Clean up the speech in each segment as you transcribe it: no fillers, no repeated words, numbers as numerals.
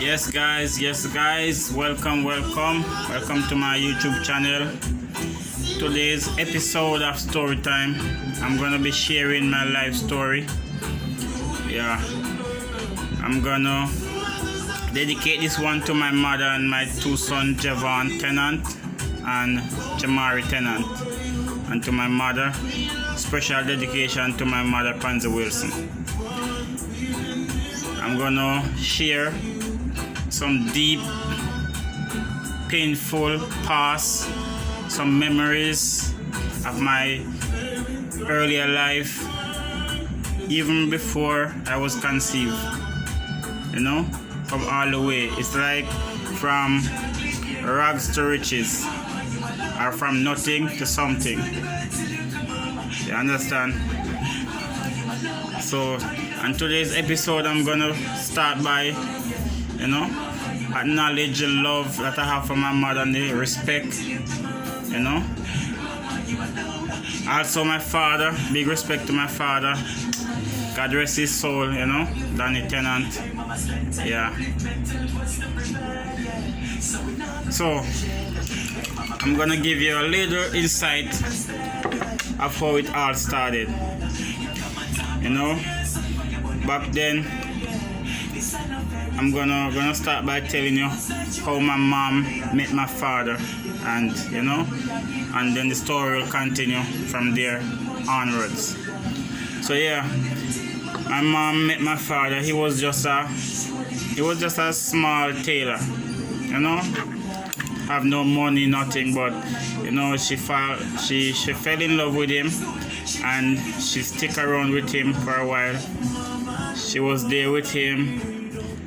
Yes guys, welcome to my YouTube channel. Today's episode of story time, I'm gonna be sharing my life story. I'm gonna dedicate this one to my mother and my two sons, Javon Tennant and Jamari Tennant, and to my mother. Special dedication to my mother, Pansy Wilson. I'm gonna share some deep, painful past, some memories of my earlier life, even before I was conceived. From all the way. It's like from rags to riches, or from nothing to something. You understand? So, on today's episode, I'm gonna start by, acknowledge the love that I have for my mother and the respect, Also, my father, big respect to my father. God rest his soul, Danny Tennant. So, I'm gonna give you a little insight of how it all started. Back then, I'm gonna start by telling you how my mom met my father, and then the story will continue from there onwards. So my mom met my father. He was just a small tailor, have no money, nothing, but she fell in love with him, and she stick around with him for a while. She was there with him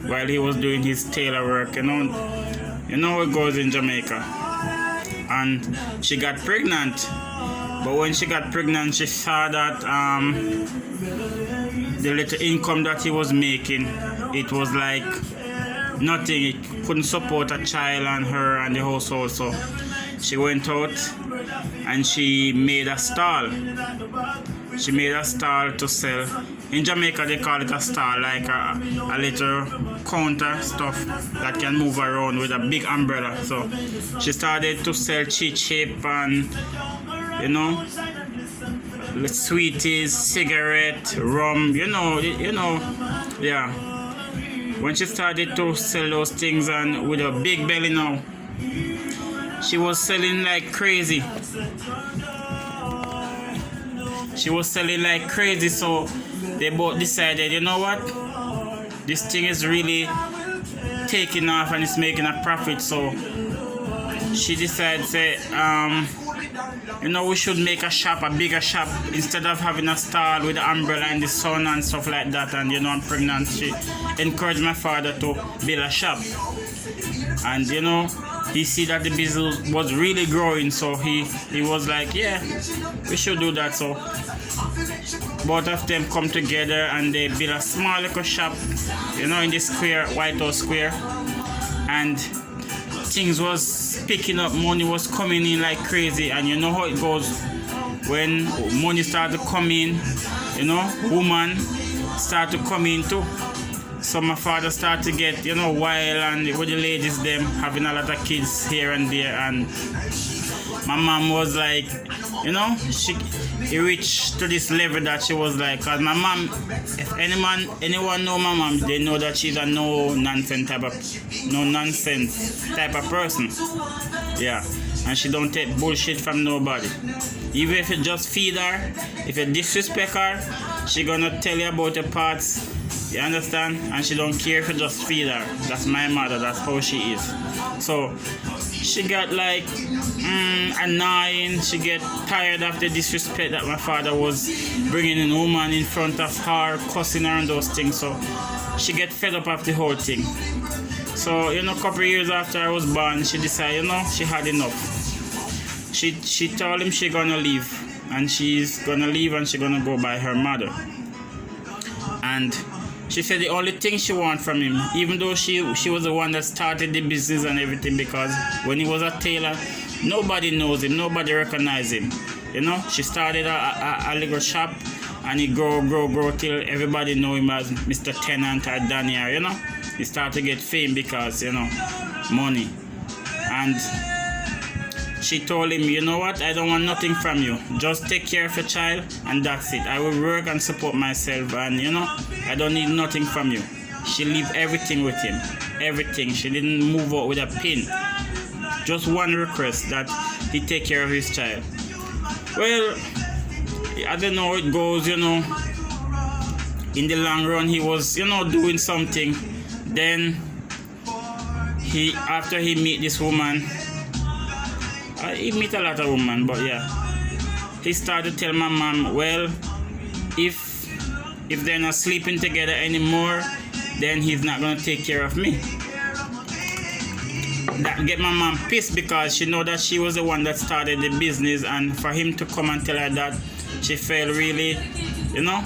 while he was doing his tailor work. You know it goes in Jamaica. And she got pregnant. But when she got pregnant, she saw that the little income that he was making, it was like nothing. It couldn't support a child and her and the household. So she went out and she made a stall. She made a stall to sell. In Jamaica, they call it a stall, like a little counter stuff that can move around with a big umbrella. So she started to sell cheap and, sweeties, cigarette, rum, When she started to sell those things, and with a big belly now, she was selling like crazy. So they both decided, this thing is really taking off and it's making a profit. So she decided, we should make a bigger shop, instead of having a stall with the umbrella and the sun and stuff like that. And I'm pregnant. She encouraged my father to build a shop. And he see that the business was really growing, so he was like, we should do that. So both of them come together and they build a small little shop, in the square, White House Square. And things was picking up, money was coming in like crazy. And you know how it goes when money start to come in, woman start to come in too. So my father started to get, wild, and with the ladies, them having a lot of kids here and there. And my mom was like, he reached to this level that she was like, cause my mom, if anyone know my mom, they know that she's a no nonsense type of person. And she don't take bullshit from nobody. Even if you just feed her, if you disrespect her, she gonna tell you about your parts. You understand? And she don't care if you just feed her. That's my mother. That's how she is. So she got like annoying. She get tired of the disrespect that my father was bringing in woman in front of her, cussing her and those things. So she get fed up of the whole thing. So a couple of years after I was born, she decided, she had enough. She told him she gonna leave, and she's gonna leave and she gonna go by her mother. And she said the only thing she wants from him, even though she was the one that started the business and everything, because when he was a tailor, nobody knows him, nobody recognizes him. She started a little shop, and he grow till everybody know him as Mr. Tennant or Daniel, He started to get fame because, you know, money. And she told him, you know what, I don't want nothing from you. Just take care of your child and that's it. I will work and support myself, and you know, I don't need nothing from you. She leave everything with him. Everything. She didn't move out with a pin. Just one request, that he take care of his child. Well, I don't know how it goes, you know. In the long run, he was, you know, doing something. Then after he meet this woman, he meet a lot of women, but yeah, he started to tell my mom, well, if they're not sleeping together anymore, then he's not gonna take care of me. That get my mom pissed, because she know that she was the one that started the business, and for him to come and tell her that, she felt really, you know,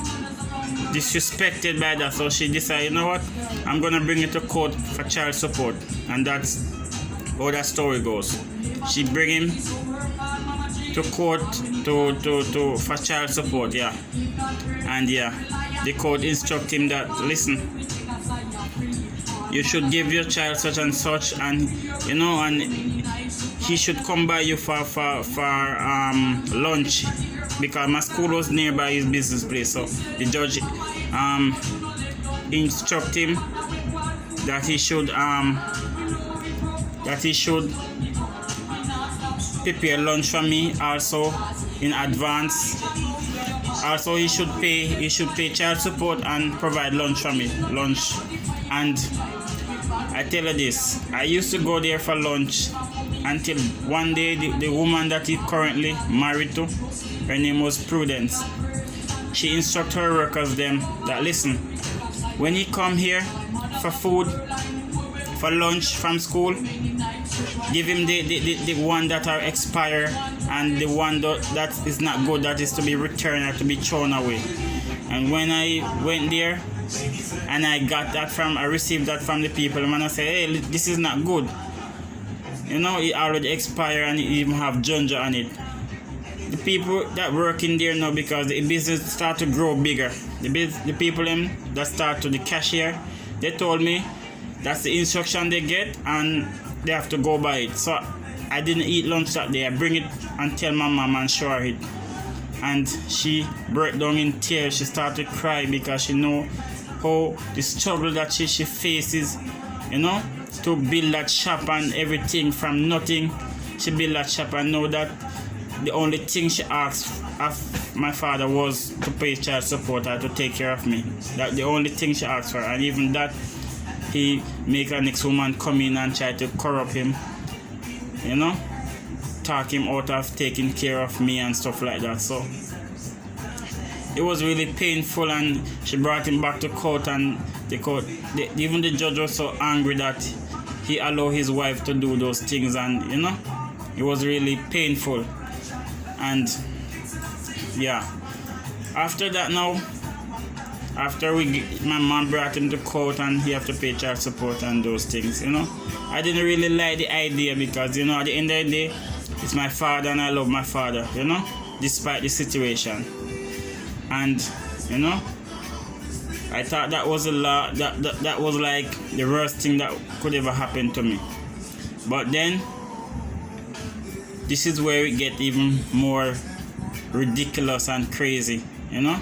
disrespected by that. So she decided, you know what, I'm gonna bring it to court for child support. And that's how that story goes. She bring him to court for child support, yeah. And yeah, the court instruct him that, listen, you should give your child such and such, and you know, and he should come by you for lunch, because my school was nearby his business place. So the judge instruct him that he should prepare lunch for me also in advance. Also, he should pay child support and provide lunch for me. And I tell you this, I used to go there for lunch until one day the woman that he currently married to, her name was Prudence. She instructed her workers them that, listen, when he come here for food, for lunch from school, give him the one that are expired, and the one that is not good, that is to be returned or to be thrown away. And when I went there and I received that from the people, and I said, hey, this is not good. You know, it already expired and it even have ginger on it. The people that work in there now, because the business start to grow bigger, the people that start to the cashier, they told me that's the instruction they get and they have to go by it. So I didn't eat lunch that day. I bring it and tell my mom and show her it. And she broke down in tears. She started to cry because she know how the struggle that she faces, you know, to build that shop and everything from nothing. She built that shop and know that the only thing she asked of my father was to pay child support or to take care of me. That the only thing she asked for, and even that, he make a next woman come in and try to corrupt him, you know, talk him out of taking care of me and stuff like that. So it was really painful, and she brought him back to court, and even the judge was so angry that he allowed his wife to do those things, and you know, it was really painful. And yeah, after that, now after my mom brought him to court and he have to pay child support and those things, you know, I didn't really like the idea, because you know, at the end of the day, it's my father and I love my father, you know, despite the situation. And you know, I thought that was that was like the worst thing that could ever happen to me. But then this is where it get even more ridiculous and crazy, you know.